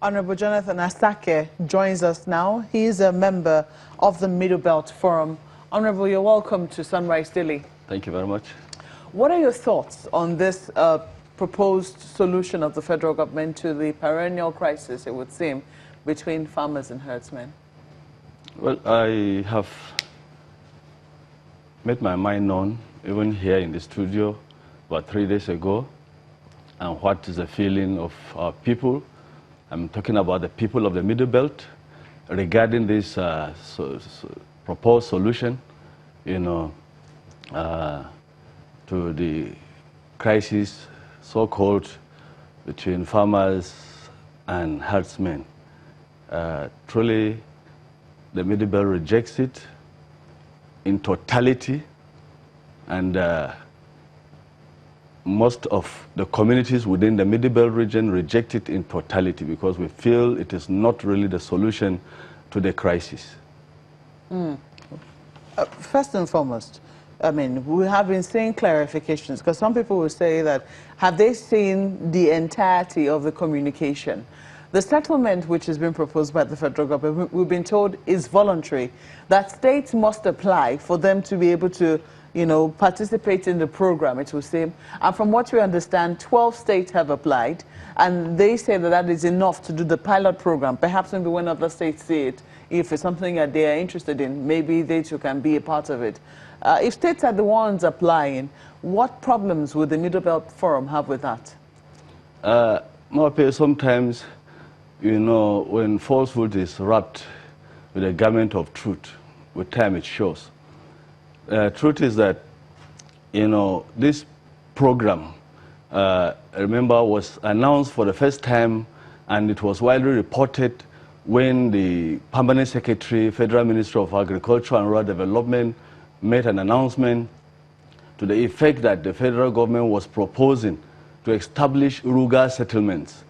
Honorable Jonathan Asake joins us now. He is a member of the Middle Belt Forum. Honorable, you're welcome to Sunrise Daily. Thank you very much. What are your thoughts on this proposed solution of the federal government to the perennial crisis, it would seem, between farmers and herdsmen? Well, I have made my mind known, even here in the studio, about 3 days ago, and what is the feeling of our people. I'm talking about the people of the Middle Belt regarding this proposed solution, to the crisis, so-called, between farmers and herdsmen. Truly, the Middle Belt rejects it in totality, and most of the communities within the Middle Belt region reject it in totality because we feel it is not really the solution to the crisis. First and foremost, I mean, we have been seeing clarifications because some people will say that, have they seen the entirety of the communication? The settlement which has been proposed by the federal government, we've been told, is voluntary, that states must apply for them to be able to participate in the program, it will seem. And from what we understand, 12 states have applied, and they say that that is enough to do the pilot program. Perhaps maybe when other states see it, if it's something that they are interested in, maybe they too can be a part of it. If states are the ones applying, what problems would the Middle Belt Forum have with that? Sometimes, when falsehood is wrapped with a garment of truth, with time it shows. Truth is that, this program, remember, was announced for the first time, and it was widely reported when the Permanent Secretary, Federal Ministry of Agriculture and Rural Development, made an announcement to the effect that the federal government was proposing to establish RUGA settlements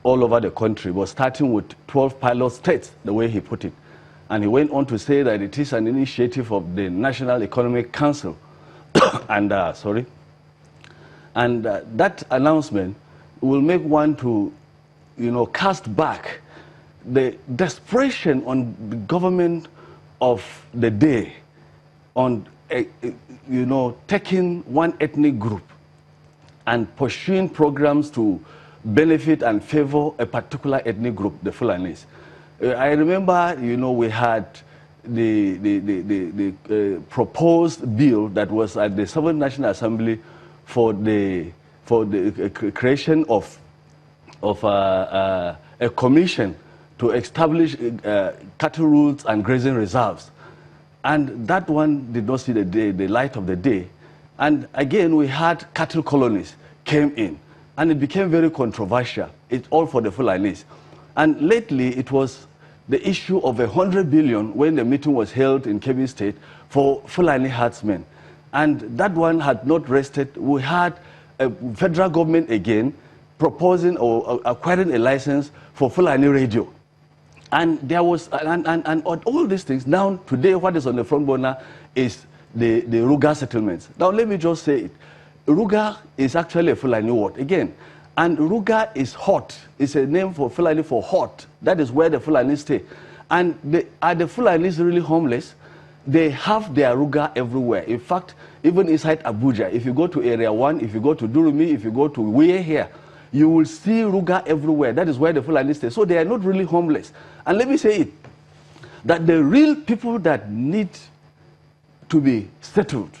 all over the country, but starting with 12 pilot states, the way he put it. And he went on to say that it is an initiative of the National Economic Council. And that announcement will make one to, cast back the desperation on the government of the day on, taking one ethnic group and pursuing programs to benefit and favor a particular ethnic group, the Fulanise. I remember, we had the proposed bill that was at the 7th National Assembly for the creation of a commission to establish cattle routes and grazing reserves. And that one did not see the light of the day. And again, we had cattle colonies came in, and it became very controversial. It's all for the Fulanese. And lately, it was the issue of 100 billion when the meeting was held in Kebbi State for Fulani herdsmen. And that one had not rested. We had a federal government again proposing or acquiring a license for Fulani radio. And there was, and all these things, now today what is on the front burner is the RUGA settlements. Now let me just say it. RUGA is actually a Fulani word, again. And RUGA is hot. It's a name for Fulani for hot. That is where the Fulani stay. And are the Fulanis really homeless? They have their RUGA everywhere. In fact, even inside Abuja, if you go to Area 1, if you go to Durumi, if you go to Weye here, you will see RUGA everywhere. That is where the Fulani stay. So they are not really homeless. And let me say it, that the real people that need to be settled,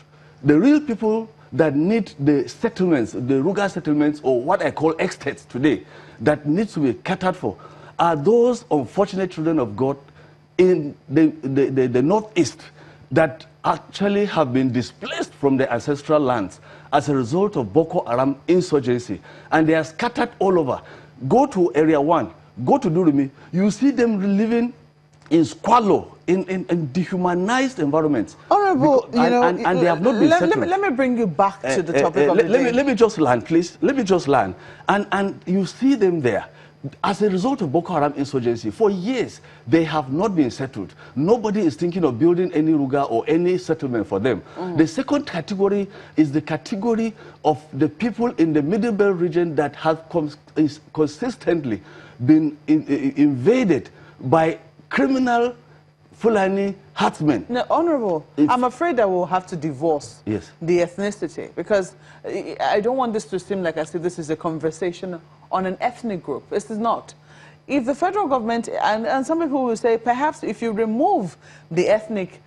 the real people that need the settlements, the RUGA settlements, or what I call estates today, that needs to be catered for, are those unfortunate children of God in the northeast that actually have been displaced from their ancestral lands as a result of Boko Haram insurgency. And they are scattered all over. Go to Area 1, go to Durumi, you see them living in squalor, in dehumanized environments. Honorable, because, and they have not been settled. Let me bring you back to the topic of the day. Let me just land, please. Let me just land. And you see them there. as a result of Boko Haram insurgency, for years, they have not been settled. Nobody is thinking of building any RUGA or any settlement for them. The second category is the category of the people in the Middle Belt region that have consistently been invaded by criminal Fulani herdsmen. No, Honorable, I'm afraid I will have to divorce the ethnicity, because I don't want this to seem like I say this is a conversation on an ethnic group. This is not. If the federal government, and some people will say, perhaps if you remove the ethnic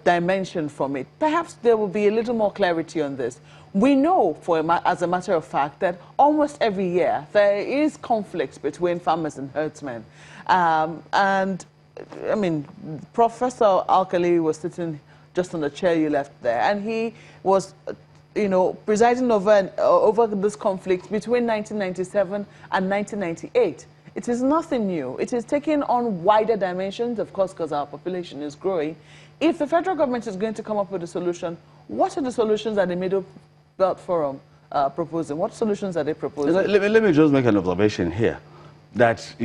dimension from it, perhaps there will be a little more clarity on this. We know, as a matter of fact, that almost every year there is conflict between farmers and herdsmen. And I mean, Professor Alkali was sitting just on the chair you left there, and he was, you know, presiding over this conflict between 1997 and 1998. It is nothing new. It is taking on wider dimensions, of course, because our population is growing. If the federal government is going to come up with a solution, what are the solutions that the Middle Belt Forum proposing? What solutions are they proposing? Let me just make an observation here, that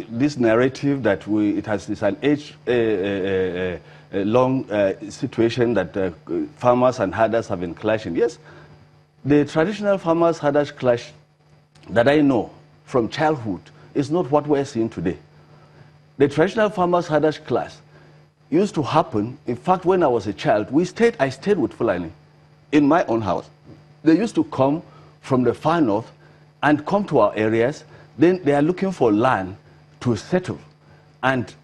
this narrative that it's an age-long situation that farmers and herders have been clashing. Yes, the traditional farmers herders clash that I know from childhood is not what we're seeing today. The traditional farmers herders clash used to happen. In fact, when I was a child, I stayed with Fulani in my own house. They used to come from the far north and come to our areas. Then they are looking for land to settle, and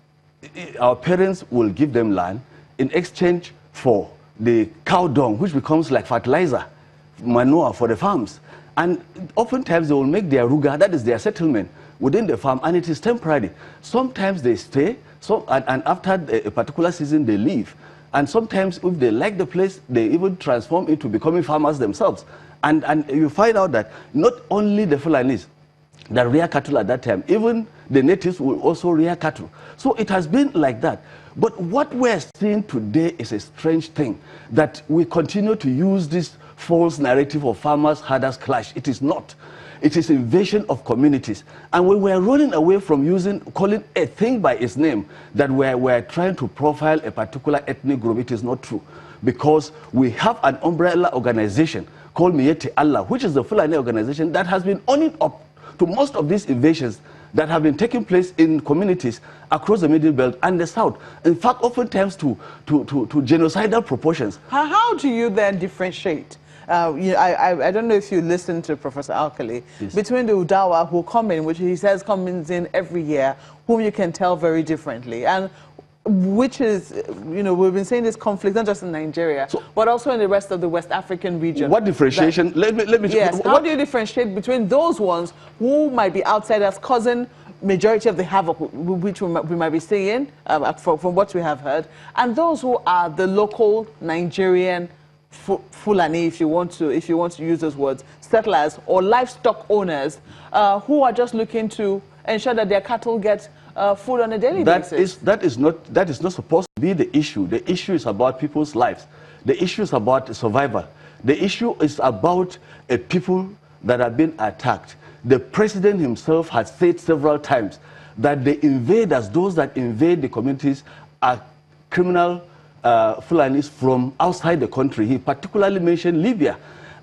our parents will give them land in exchange for the cow dung, which becomes like fertilizer, manure for the farms. And oftentimes they will make their RUGA, that is their settlement, within the farm, and it is temporary. Sometimes they stay, and after a particular season they leave. And sometimes if they like the place, they even transform into becoming farmers themselves. And you find out that not only the Fulanese that rear cattle at that time, even the natives will also rear cattle. So it has been like that. But what we're seeing today is a strange thing, that we continue to use this false narrative of farmers herders clash. It is not. It is invasion of communities. And when we're running away from calling a thing by its name, that we're trying to profile a particular ethnic group, it is not true. Because we have an umbrella organization called Miyetti Allah, which is the Fulani organization that has been owning up to most of these invasions that have been taking place in communities across the Middle Belt and the South. In fact, oftentimes to genocidal proportions. How do you then differentiate? I don't know if you listen to Professor Alkali, between the Udawa who come in, which he says comes in every year, whom you can tell very differently, and which is, you know, we've been saying this conflict not just in Nigeria, but also in the rest of the West African region. What differentiation? Let me. Yes. How do you differentiate between those ones who might be outsiders causing majority of the havoc which we might be seeing from what we have heard, and those who are the local Nigerian Fulani, if you want to use those words, settlers or livestock owners who are just looking to ensure that their cattle get food on a daily basis? That is not supposed to be the issue. The issue is about people's lives. The issue is about survival. The issue is about a people that have been attacked. The president himself has said several times that the invaders, those that invade the communities, are criminal Fulanis from outside the country. He particularly mentioned Libya.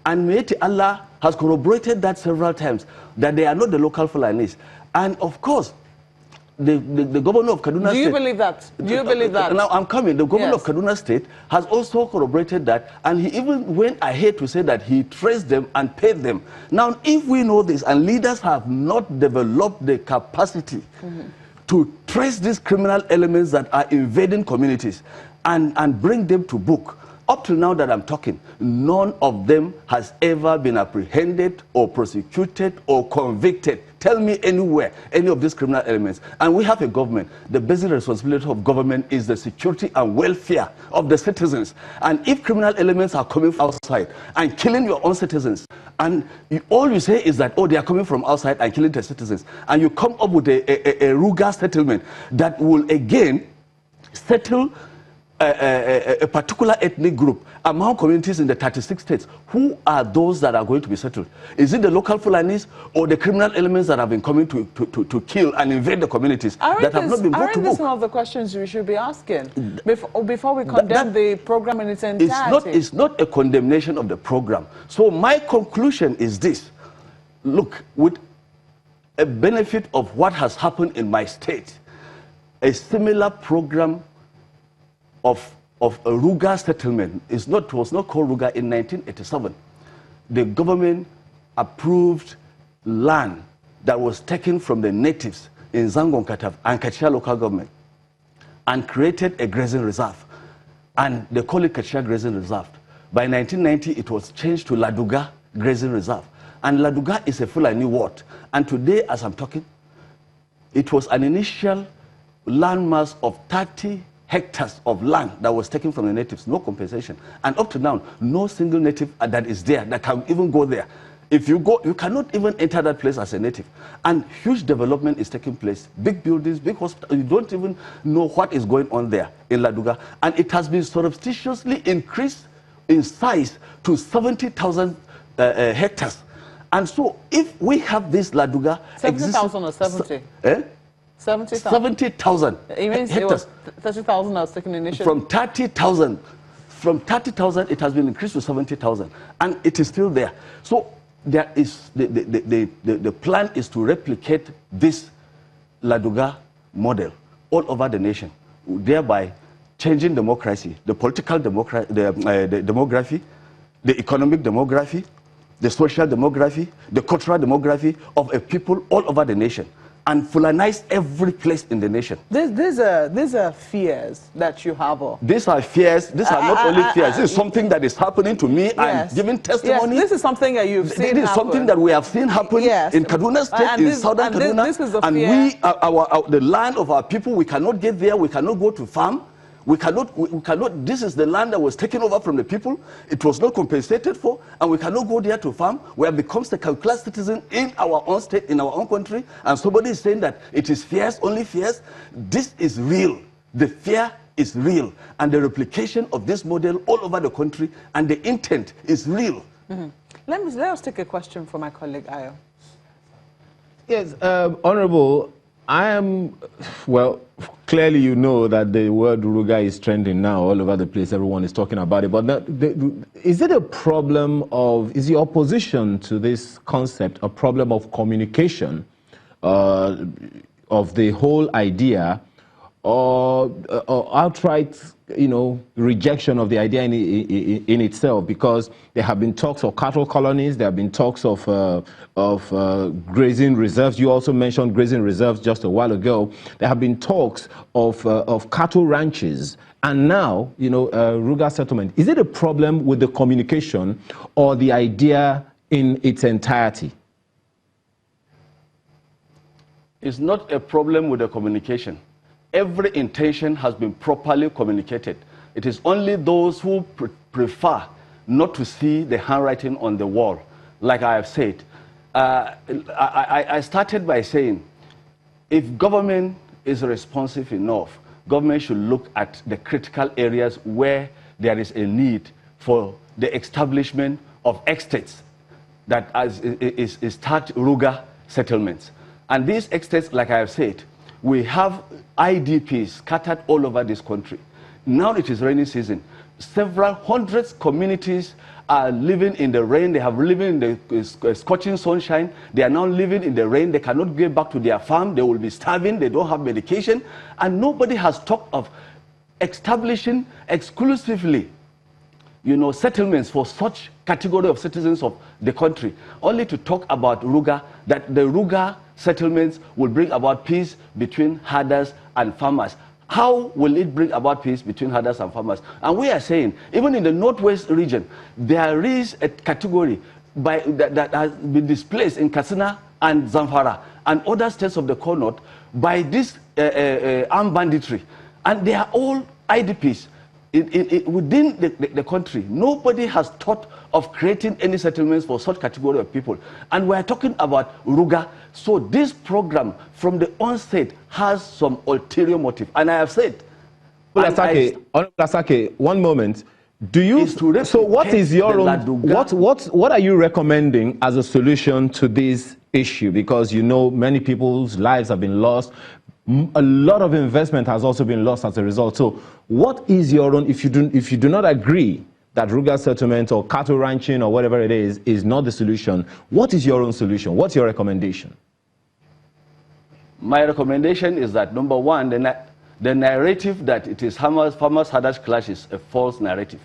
And Miyetti Allah has corroborated that several times, that they are not the local Fulanis. And of course, the governor of Kaduna State... Do you believe that? Do you believe that? Now, I'm coming. The governor of Kaduna State has also corroborated that, and he even went ahead to say that he traced them and paid them. Now, if we know this, and leaders have not developed the capacity to trace these criminal elements that are invading communities and bring them to book, up till now that I'm talking, none of them has ever been apprehended or prosecuted or convicted. Tell me anywhere, any of these criminal elements. And we have a government. The basic responsibility of government is the security and welfare of the citizens. And if criminal elements are coming from outside and killing your own citizens, and all you say is that, oh, they are coming from outside and killing the citizens, and you come up with a RUGA settlement that will again settle a particular ethnic group among communities in the 36 states, who are those that are going to be settled? Is it the local Fulanese or the criminal elements that have been coming to kill and invade the communities that have not been brought to book? Aren't these some of the questions we should be asking before we condemn the program in its entirety? It's not a condemnation of the program. So my conclusion is this. Look, with a benefit of what has happened in my state, a similar program of a RUGA settlement was not called RUGA in 1987. The government approved land that was taken from the natives in Zangon and Kachia local government and created a grazing reserve. And they call it Kachia Grazing Reserve. By 1990, it was changed to Ladoga Grazing Reserve. And Ladoga is a Fulani ward. And today, as I'm talking, it was an initial landmass of 30 hectares of land that was taken from the natives, no compensation. And up to now, no single native that is there that can even go there. If you go, you cannot even enter that place as a native. And huge development is taking place. Big buildings, big hospitals. You don't even know what is going on there in Ladoga. And it has been surreptitiously increased in size to 70,000 hectares. And so if we have this Ladoga... 70,000 or 70? 70,000. 70,000 means hectares. It was 30,000 that was taken initially? From 30,000. From 30,000, it has been increased to 70,000. And it is still there. So there is the plan is to replicate this Ladoga model all over the nation, thereby changing democracy, the political democracy, the demography, the economic demography, the social demography, the cultural demography of a people all over the nation, and Fulanize every place in the nation. These are fears that you harbor. These are fears. These are not only fears. This is something that is happening to me. Yes. I'm giving testimony. Yes, this is something that you've seen This is something that we have seen happen in Kaduna State, in southern Kaduna. This is a and fear. the land of our people, we cannot get there. We cannot go to farm. We cannot, this is the land that was taken over from the people. It was not compensated for, and we cannot go there to farm. We have become second-class citizens in our own state, in our own country, and somebody is saying that it is fears, only fears. This is real. The fear is real, and the replication of this model all over the country, and the intent is real. Mm-hmm. Let us take a question from my colleague, Ayo. Yes, Honorable, I am, well, clearly you know that the word RUGA is trending now all over the place. Everyone is talking about it. But is it a problem of, is the opposition to this concept a problem of communication of the whole idea, or outright, rejection of the idea in itself? Because there have been talks of cattle colonies, there have been talks of grazing reserves. You also mentioned grazing reserves just a while ago. There have been talks of cattle ranches, and now, RUGA settlement. Is it a problem with the communication or the idea in its entirety? It's not a problem with the communication. Every intention has been properly communicated. It is only those who prefer not to see the handwriting on the wall, like I have said. I started by saying, if government is responsive enough, government should look at the critical areas where there is a need for the establishment of estates that is start RUGA settlements. And these estates, like I have said, we have IDPs scattered all over this country. Now it is rainy season. Several hundreds communities are living in the rain. They have living in the scorching sunshine. They are now living in the rain. They cannot get back to their farm. They will be starving. They don't have medication. And nobody has talked of establishing exclusively, settlements for such category of citizens of the country. Only to talk about RUGA, that the RUGA settlements will bring about peace between herders and farmers. How will it bring about peace between herders and farmers? And we are saying, even in the northwest region, there is a category that has been displaced in Katsina and Zamfara and other states of the core north by this armed banditry. And they are all IDPs. Within the country, nobody has thought of creating any settlements for such category of people. And we are talking about RUGA. So this program from the onset has some ulterior motive. And I have said, Asake, one moment. Do you? So what is your own? What are you recommending as a solution to this issue? Because you know many people's lives have been lost. A lot of investment has also been lost as a result. So what is your own? If you do not agree that RUGA settlement or cattle ranching or whatever it is not the solution, what is your own solution? What's your recommendation? My recommendation is that, number one, the narrative that it is farmers-herders clash is a false narrative.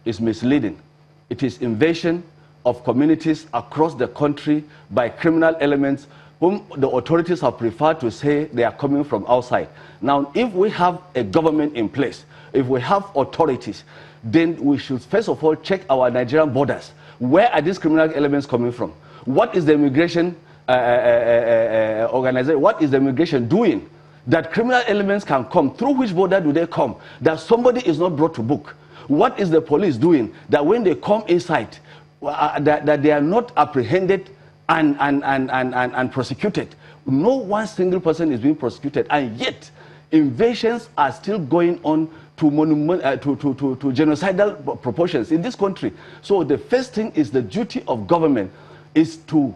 It's misleading. It is invasion of communities across the country by criminal elements whom the authorities have preferred to say they are coming from outside. Now, if we have a government in place, if we have authorities, then we should first of all check our Nigerian borders. Where are these criminal elements coming from? What is the immigration organization? What is the immigration doing that criminal elements can come? Through which border do they come? That somebody is not brought to book. What is the police doing that when they come inside, that they are not apprehended and prosecuted? No one single person is being prosecuted, and yet invasions are still going on to genocidal proportions in this country. So the first thing is the duty of government is to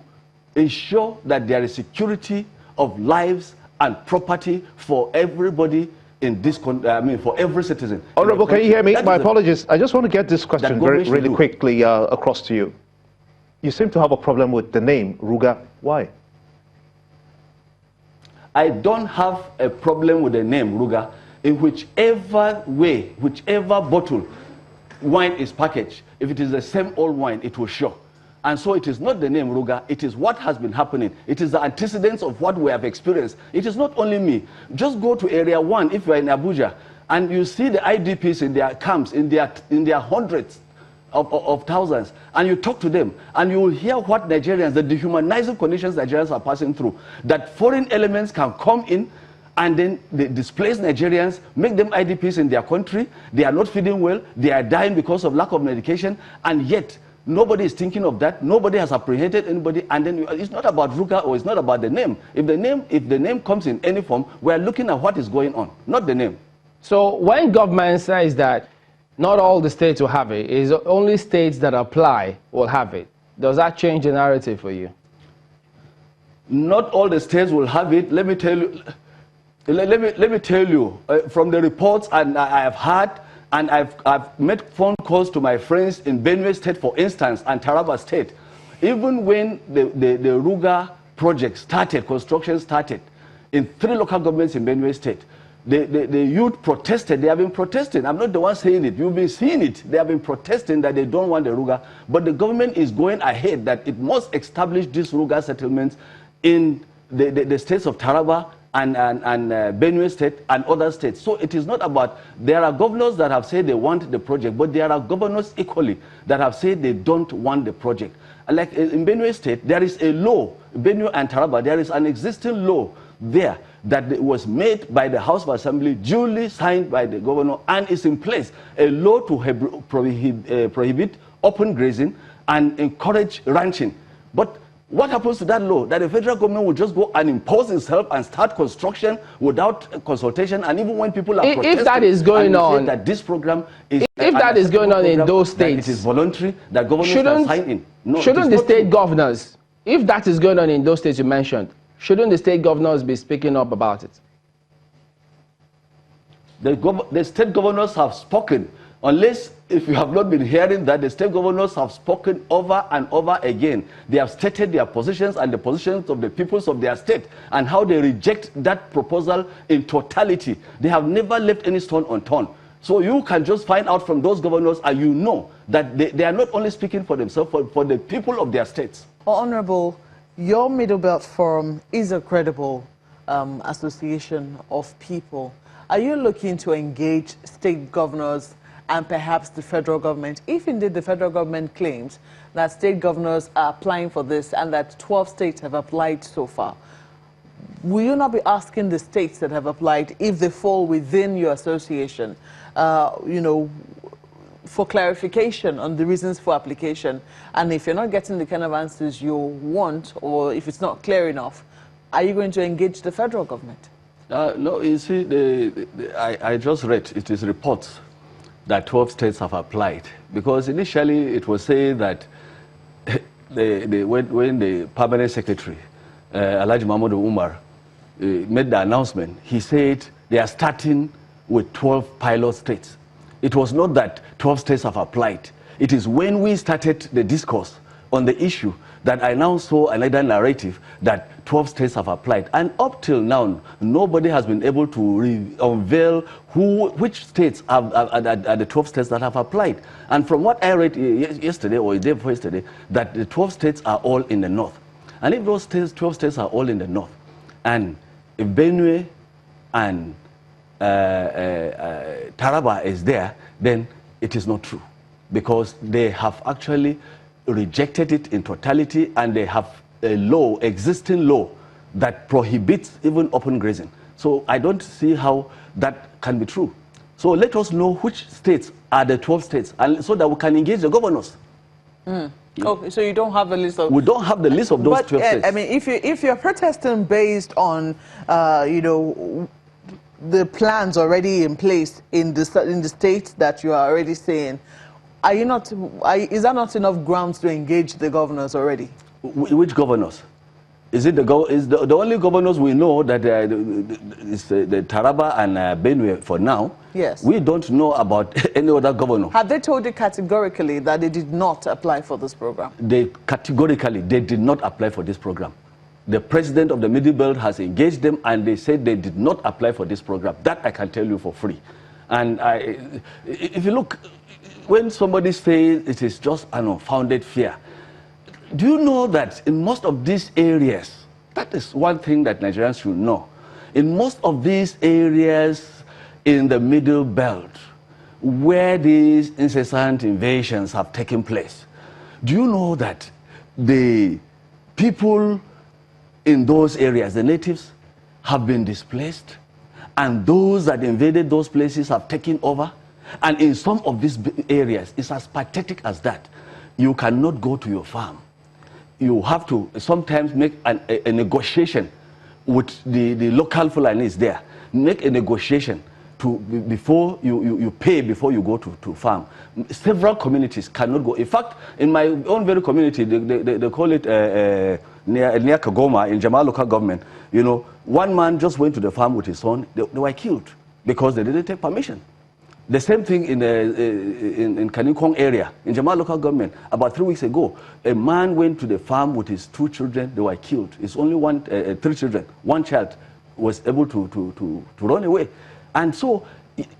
ensure that there is security of lives and property for everybody in this country, I mean, for every citizen. Honorable, can you hear me? My apologies. I just want to get this question really quickly across to you. You seem to have a problem with the name, RUGA. Why? I don't have a problem with the name, RUGA. In whichever way, whichever bottle wine is packaged, if it is the same old wine, it will show. And so it is not the name RUGA, it is what has been happening. It is the antecedents of what we have experienced. It is not only me. Just go to Area 1 if you are in Abuja, and you see the IDPs in their camps, in their hundreds of thousands, and you talk to them, and you will hear what Nigerians, the dehumanizing conditions Nigerians are passing through, that foreign elements can come in and then they displace Nigerians, make them IDPs in their country. They are not feeding well, they are dying because of lack of medication, and yet nobody is thinking of that. Nobody has apprehended anybody, and then it's not about RUGA or it's not about the name. If the name comes in any form, we are looking at what is going on, not the name. So when government says that not all the states will have it, it's only states that apply will have it, does that change the narrative for you? Not all the states will have it. Let me tell you. Let me tell you from the reports and I have heard, and I've made phone calls to my friends in Benue State, for instance, and Taraba State. Even when the RUGA project started, construction started, in 3 local governments in Benue State, the youth protested. They have been protesting. I'm not the one saying it. You've been seeing it. They have been protesting that they don't want the RUGA. But the government is going ahead that it must establish these RUGA settlements in the states of Taraba and Benue State and other states. So it is not about, there are governors that have said they want the project, but there are governors equally that have said they don't want the project. Like in Benue State, there is a law, Benue and Taraba, there is an existing law there that was made by the House of Assembly, duly signed by the governor, and is in place, a law to prohibit open grazing and encourage ranching. But what happens to that law? That the federal government will just go and impose itself and start construction without consultation, and even when people are protesting, if that is going on, that this program is, if that is going on in those states, it is voluntary, that governors can sign in. No, shouldn't the state governors, if that is going on in those states you mentioned, shouldn't the state governors be speaking up about it? The state governors have spoken. Unless, if you have not been hearing that, the state governors have spoken over and over again. They have stated their positions and the positions of the peoples of their state and how they reject that proposal in totality. They have never left any stone unturned. So you can just find out from those governors, and you know that they are not only speaking for themselves, for the people of their states. Honorable, your Middle Belt Forum is a credible association of people. Are you looking to engage state governors and perhaps the federal government, if indeed the federal government claims that state governors are applying for this and that 12 states have applied so far? Will you not be asking the states that have applied, if they fall within your association, you know, for clarification on the reasons for application? And if you're not getting the kind of answers you want, or if it's not clear enough, are you going to engage the federal government? No, you see, I just read, it is reports that 12 states have applied. Because initially it was said that when the permanent secretary, Alhaji Mahmoud Umar, made the announcement, he said they are starting with 12 pilot states. It was not that 12 states have applied. It is when we started the discourse on the issue that I now saw another narrative that 12 states have applied. And up till now, nobody has been able to unveil which states are the 12 states that have applied. And from what I read yesterday or the day before yesterday, that the 12 states are all in the north. And if those 12 states are all in the north, and if Benue and Taraba is there, then it is not true. Because they have actually rejected it in totality, and they have a law, existing law, that prohibits even open grazing. So I don't see how that can be true. So let us know which states are the 12 states, and so that we can engage the governors. Okay, so you don't have a list of... We don't have the list of those 12 states. I mean, if you're protesting based on, you know, the plans already in place in the states that you are already saying, is that not enough grounds to engage the governors already? Which governors? Is it the only governors we know that is the Taraba and Benue for now? Yes. We don't know about any other governor. Have they told you categorically that they did not apply for this program? They did not apply for this program. The president of the Middle Belt has engaged them, and they said they did not apply for this program. That I can tell you for free. And if you look, when somebody says it is just an unfounded fear, do you know that in most of these areas, that is one thing that Nigerians should know, in most of these areas in the Middle Belt, where these incessant invasions have taken place, do you know that the people in those areas, the natives, have been displaced, and those that invaded those places have taken over? And in some of these areas, it's as pathetic as that. You cannot go to your farm. You have to sometimes make a negotiation with the local Fulanise there. Make a negotiation before you pay before you go to farm. Several communities cannot go. In fact, in my own very community, they call it near Kagoma in Jamal local government. You know, one man just went to the farm with his son. They were killed because they didn't take permission. The same thing in Kanikong area, in Jamal local government, about 3 weeks ago. A man went to the farm with his 2 children, they were killed. It's only 3 children. One child was able to run away. And so,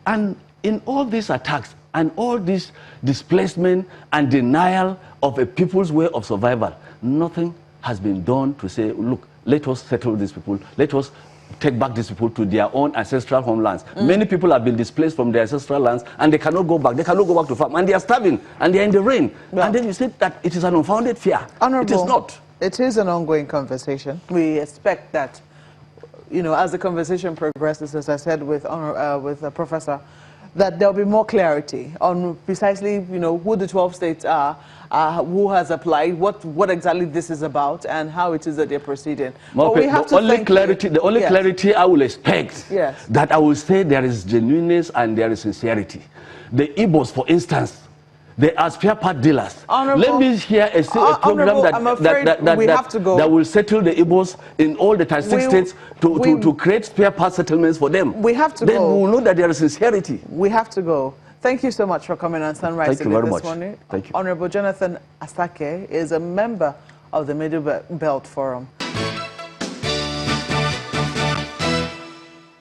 and in all these attacks, and all this displacement and denial of a people's way of survival, nothing has been done to say, look, let us settle these people, let us take back these people to their own ancestral homelands. Many people have been displaced from their ancestral lands, and they cannot go back. They cannot go back to farm, and they are starving, and they are in the rain. Yeah. And then you say that it is an unfounded fear. Honorable, it is not. It is an ongoing conversation. We expect that, you know, as the conversation progresses, as I said with the professor, that there'll be more clarity on precisely, you know, who the 12 states are, who has applied, what exactly this is about, and how it is that they're proceeding. But we have the only clarity I will expect, that I will say there is genuineness and there is sincerity. The Igbos, for instance, they are spare part dealers. Let me hear a program that will settle the Igbos in all the 36 states to create spare part settlements for them. We have to then go. We will know that there is sincerity. We have to go. Thank you so much for coming on Sunrise Thank you very this much. morning. Thank you. Honorable Jonathan Asake is a member of the Middle Belt Forum.